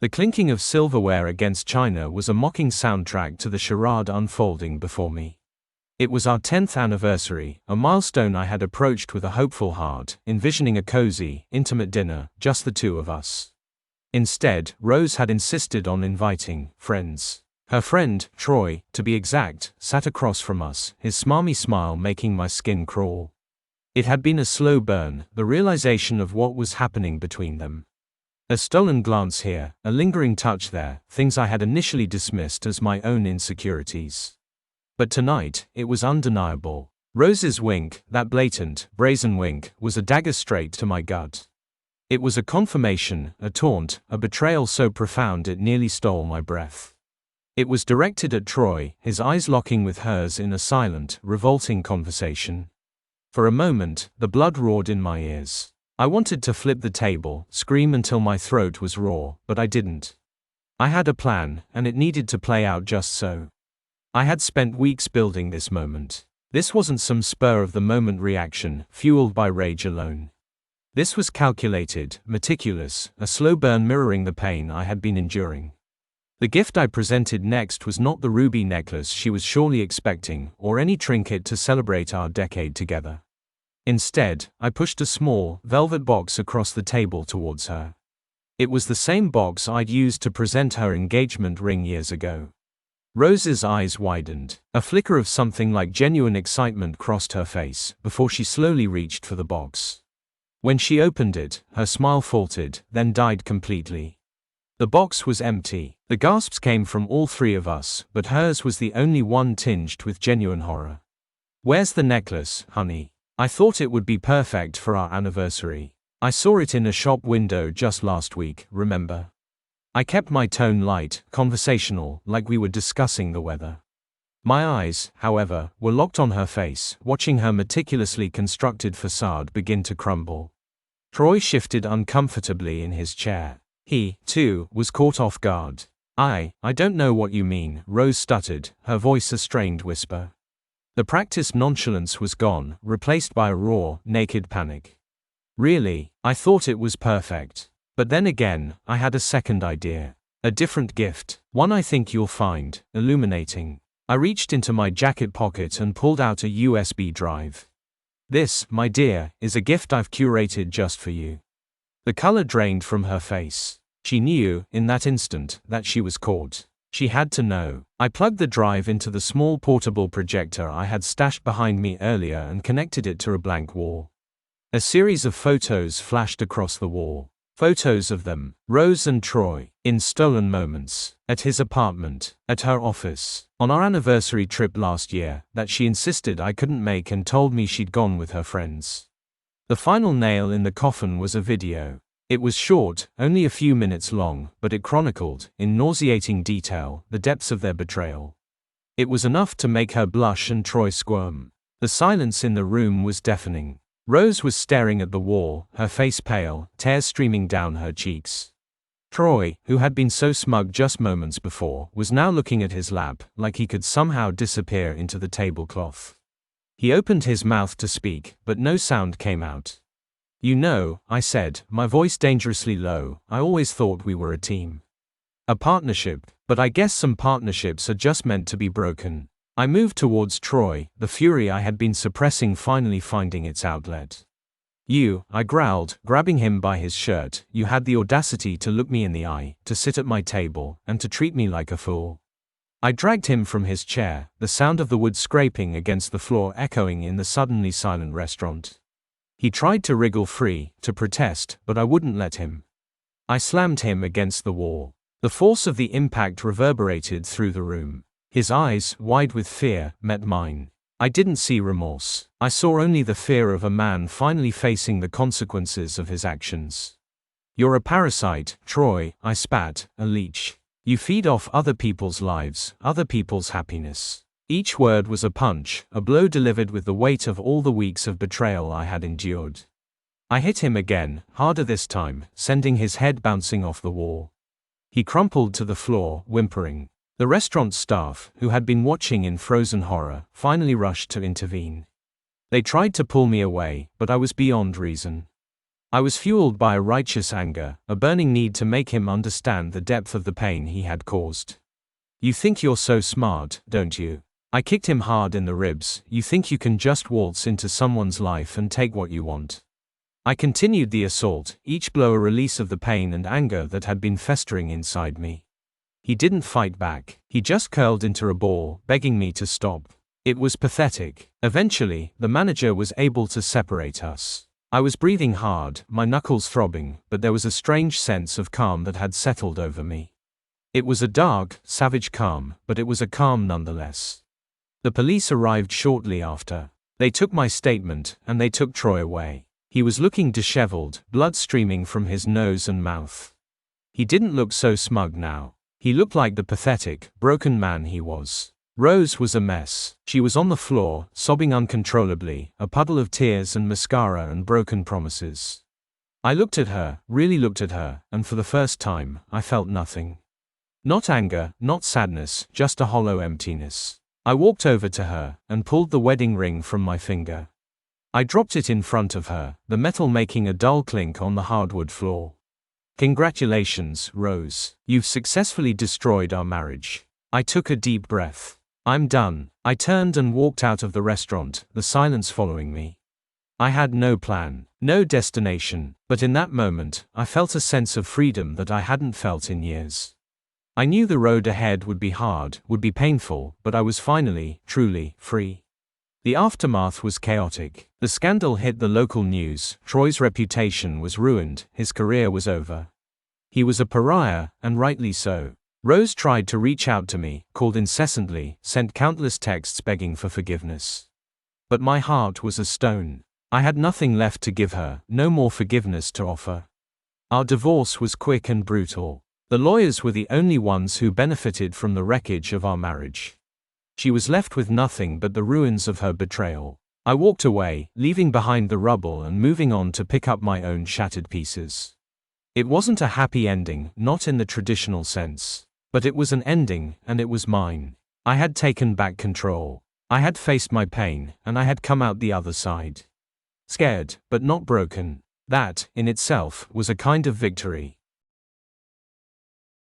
The clinking of silverware against china was a mocking soundtrack to the charade unfolding before me. It was our 10th anniversary, a milestone I had approached with a hopeful heart, envisioning a cozy, intimate dinner, just the two of us. Instead, Rose had insisted on inviting friends. Her friend, Troy, to be exact, sat across from us, his smarmy smile making my skin crawl. It had been a slow burn, the realization of what was happening between them. A stolen glance here, a lingering touch there, things I had initially dismissed as my own insecurities. But tonight, it was undeniable. Rose's wink, that blatant, brazen wink, was a dagger straight to my gut. It was a confirmation, a taunt, a betrayal so profound it nearly stole my breath. It was directed at Troy, his eyes locking with hers in a silent, revolting conversation. For a moment, the blood roared in my ears. I wanted to flip the table, scream until my throat was raw, but I didn't. I had a plan, and it needed to play out just so. I had spent weeks building this moment. This wasn't some spur-of-the-moment reaction, fueled by rage alone. This was calculated, meticulous, a slow burn mirroring the pain I had been enduring. The gift I presented next was not the ruby necklace she was surely expecting, or any trinket to celebrate our decade together. Instead, I pushed a small, velvet box across the table towards her. It was the same box I'd used to present her engagement ring years ago. Rose's eyes widened. A flicker of something like genuine excitement crossed her face, before she slowly reached for the box. When she opened it, her smile faltered, then died completely. The box was empty. The gasps came from all three of us, but hers was the only one tinged with genuine horror. "Where's the necklace, honey? I thought it would be perfect for our anniversary. I saw it in a shop window just last week, remember?" I kept my tone light, conversational, like we were discussing the weather. My eyes, however, were locked on her face, watching her meticulously constructed facade begin to crumble. Troy shifted uncomfortably in his chair. He, too, was caught off guard. I don't know what you mean," Rose stuttered, her voice a strained whisper. The practiced nonchalance was gone, replaced by a raw, naked panic. "Really, I thought it was perfect. But then again, I had a second idea. A different gift, one I think you'll find illuminating." I reached into my jacket pocket and pulled out a USB drive. "This, my dear, is a gift I've curated just for you." The color drained from her face. She knew, in that instant, that she was caught. She had to know. I plugged the drive into the small portable projector I had stashed behind me earlier and connected it to a blank wall. A series of photos flashed across the wall. Photos of them, Rose and Troy, in stolen moments, at his apartment, at her office, on our anniversary trip last year, that she insisted I couldn't make and told me she'd gone with her friends. The final nail in the coffin was a video. It was short, only a few minutes long, but it chronicled, in nauseating detail, the depths of their betrayal. It was enough to make her blush and Troy squirm. The silence in the room was deafening. Rose was staring at the wall, her face pale, tears streaming down her cheeks. Troy, who had been so smug just moments before, was now looking at his lap, like he could somehow disappear into the tablecloth. He opened his mouth to speak, but no sound came out. "You know," I said, my voice dangerously low, "I always thought we were a team. A partnership, but I guess some partnerships are just meant to be broken." I moved towards Troy, the fury I had been suppressing finally finding its outlet. "You," I growled, grabbing him by his shirt, "you had the audacity to look me in the eye, to sit at my table, and to treat me like a fool." I dragged him from his chair, the sound of the wood scraping against the floor echoing in the suddenly silent restaurant. He tried to wriggle free, to protest, but I wouldn't let him. I slammed him against the wall. The force of the impact reverberated through the room. His eyes, wide with fear, met mine. I didn't see remorse. I saw only the fear of a man finally facing the consequences of his actions. "You're a parasite, Troy," I spat, "a leech. You feed off other people's lives, other people's happiness." Each word was a punch, a blow delivered with the weight of all the weeks of betrayal I had endured. I hit him again, harder this time, sending his head bouncing off the wall. He crumpled to the floor, whimpering. The restaurant staff, who had been watching in frozen horror, finally rushed to intervene. They tried to pull me away, but I was beyond reason. I was fueled by a righteous anger, a burning need to make him understand the depth of the pain he had caused. You think you're so smart, don't you? I kicked him hard in the ribs. You think you can just waltz into someone's life and take what you want? I continued the assault, each blow a release of the pain and anger that had been festering inside me. He didn't fight back. He just curled into a ball, begging me to stop. It was pathetic. Eventually, the manager was able to separate us. I was breathing hard, my knuckles throbbing, but there was a strange sense of calm that had settled over me. It was a dark, savage calm, but it was a calm nonetheless. The police arrived shortly after. They took my statement, and they took Troy away. He was looking disheveled, blood streaming from his nose and mouth. He didn't look so smug now. He looked like the pathetic, broken man he was. Rose was a mess. She was on the floor, sobbing uncontrollably, a puddle of tears and mascara and broken promises. I looked at her, really looked at her, and for the first time, I felt nothing. Not anger, not sadness, just a hollow emptiness. I walked over to her, and pulled the wedding ring from my finger. I dropped it in front of her, the metal making a dull clink on the hardwood floor. Congratulations, Rose. You've successfully destroyed our marriage. I took a deep breath. I'm done. I turned and walked out of the restaurant, the silence following me. I had no plan, no destination, but in that moment, I felt a sense of freedom that I hadn't felt in years. I knew the road ahead would be hard, would be painful, but I was finally, truly, free. The aftermath was chaotic. The scandal hit the local news. Troy's reputation was ruined, his career was over. He was a pariah, and rightly so. Rose tried to reach out to me, called incessantly, sent countless texts begging for forgiveness. But my heart was a stone. I had nothing left to give her, no more forgiveness to offer. Our divorce was quick and brutal. The lawyers were the only ones who benefited from the wreckage of our marriage. She was left with nothing but the ruins of her betrayal. I walked away, leaving behind the rubble and moving on to pick up my own shattered pieces. It wasn't a happy ending, not in the traditional sense. But it was an ending, and it was mine. I had taken back control. I had faced my pain, and I had come out the other side. Scared, but not broken. That, in itself, was a kind of victory.